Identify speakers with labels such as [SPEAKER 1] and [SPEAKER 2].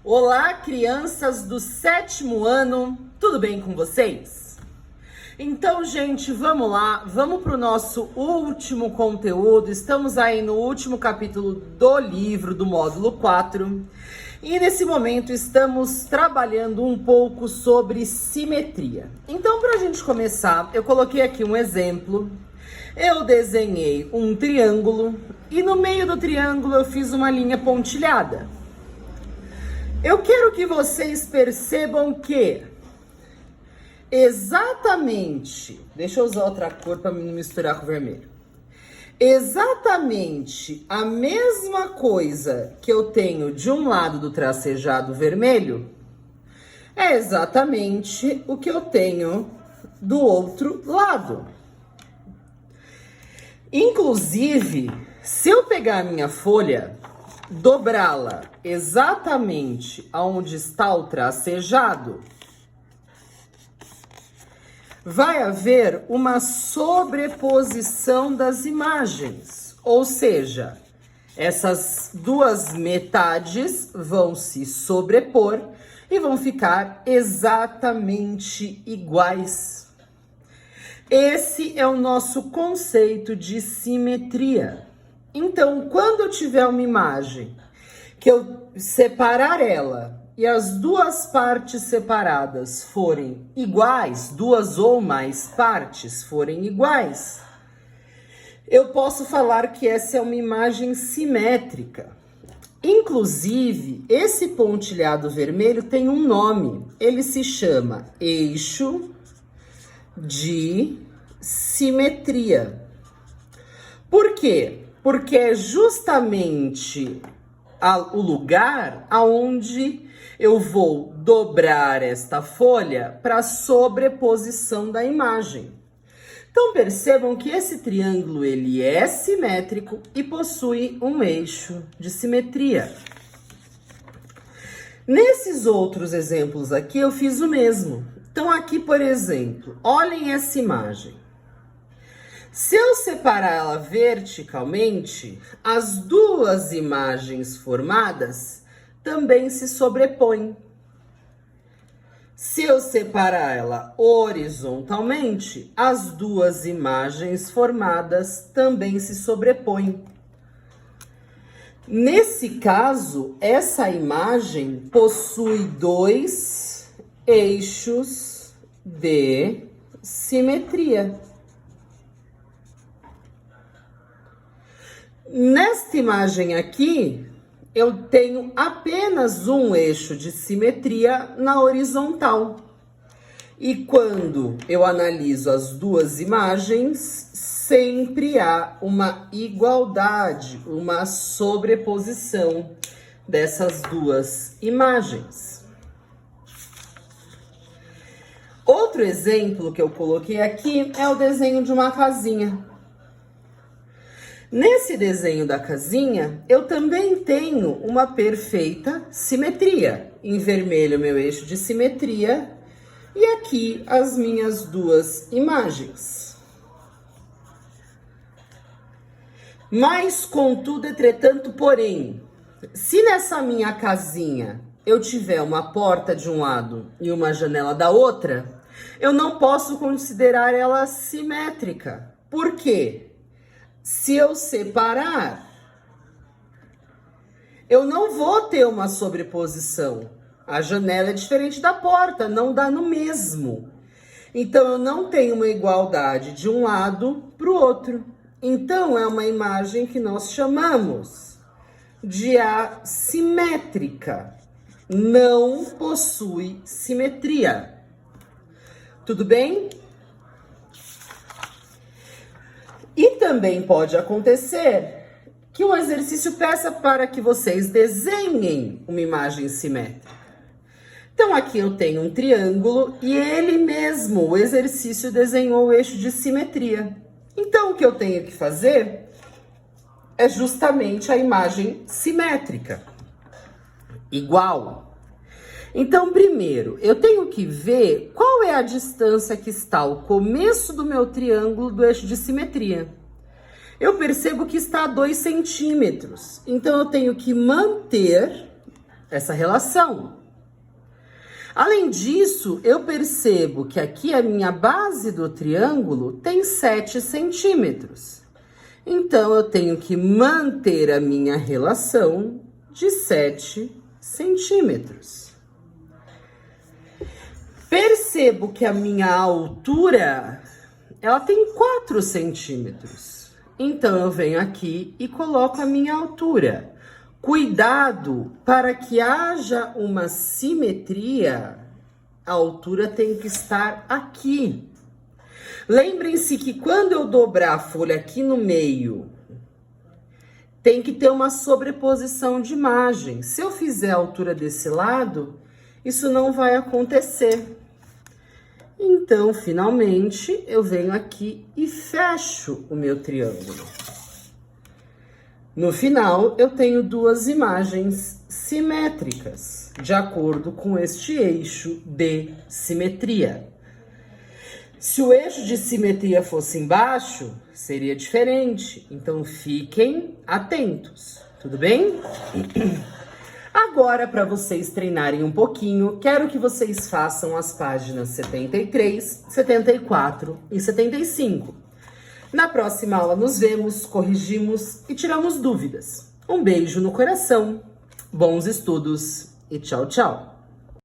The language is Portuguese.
[SPEAKER 1] Olá, crianças do 7º ano, tudo bem com vocês? Então, gente, vamos lá, vamos para o nosso último conteúdo. Estamos aí no último capítulo do livro do módulo 4 e nesse momento estamos trabalhando um pouco sobre simetria. Então, para a gente começar, eu coloquei aqui um exemplo. Eu desenhei um triângulo e no meio do triângulo eu fiz uma linha pontilhada. Eu quero que vocês percebam que exatamente, deixa eu usar outra cor para não misturar com o vermelho. Exatamente a mesma coisa que eu tenho de um lado do tracejado vermelho é exatamente o que eu tenho do outro lado. Inclusive, se eu pegar a minha folha, dobrá-la exatamente aonde está o tracejado, vai haver uma sobreposição das imagens, ou seja, essas duas metades vão se sobrepor e vão ficar exatamente iguais. Esse é o nosso conceito de simetria. Então, quando eu tiver uma imagem que eu separar ela e as duas partes separadas forem iguais, duas ou mais partes forem iguais, eu posso falar que essa é uma imagem simétrica. Inclusive, esse pontilhado vermelho tem um nome. Ele se chama eixo de simetria. Por quê? Porque é justamente o lugar aonde eu vou dobrar esta folha para sobreposição da imagem. Então percebam que esse triângulo ele é simétrico e possui um eixo de simetria. Nesses outros exemplos aqui eu fiz o mesmo. Então aqui, por exemplo, olhem essa imagem. Se eu separar ela verticalmente, as duas imagens formadas também se sobrepõem. Se eu separar ela horizontalmente, as duas imagens formadas também se sobrepõem. Nesse caso, essa imagem possui dois eixos de simetria. Nesta imagem aqui, eu tenho apenas um eixo de simetria na horizontal. E quando eu analiso as duas imagens, sempre há uma igualdade, uma sobreposição dessas duas imagens. Outro exemplo que eu coloquei aqui é o desenho de uma casinha. Nesse desenho da casinha, eu também tenho uma perfeita simetria. Em vermelho, meu eixo de simetria, e aqui as minhas duas imagens. Mas, contudo, entretanto, porém, se nessa minha casinha eu tiver uma porta de um lado e uma janela da outra, eu não posso considerar ela simétrica. Por quê? Se eu separar, eu não vou ter uma sobreposição. A janela é diferente da porta, não dá no mesmo. Então, eu não tenho uma igualdade de um lado para o outro. Então, é uma imagem que nós chamamos de assimétrica. Não possui simetria. Tudo bem? E também pode acontecer que um exercício peça para que vocês desenhem uma imagem simétrica. Então, aqui eu tenho um triângulo e ele mesmo, o exercício, desenhou o eixo de simetria. Então, o que eu tenho que fazer é justamente a imagem simétrica, igual. Então, primeiro, eu tenho que ver qual é a distância que está o começo do meu triângulo do eixo de simetria. Eu percebo que está a 2 centímetros. Então, eu tenho que manter essa relação. Além disso, eu percebo que aqui a minha base do triângulo tem 7 centímetros. Então, eu tenho que manter a minha relação de 7 centímetros. Percebo que a minha altura, ela tem 4 centímetros. Então, eu venho aqui e coloco a minha altura. Cuidado para que haja uma simetria, a altura tem que estar aqui. Lembrem-se que quando eu dobrar a folha aqui no meio, tem que ter uma sobreposição de imagem. Se eu fizer a altura desse lado, isso não vai acontecer. Então, finalmente, eu venho aqui e fecho o meu triângulo. No final, eu tenho 2 imagens simétricas, de acordo com este eixo de simetria. Se o eixo de simetria fosse embaixo, seria diferente. Então, fiquem atentos, tudo bem? Agora, para vocês treinarem um pouquinho, quero que vocês façam as páginas 73, 74 e 75. Na próxima aula nos vemos, corrigimos e tiramos dúvidas. Um beijo no coração, bons estudos e tchau, tchau!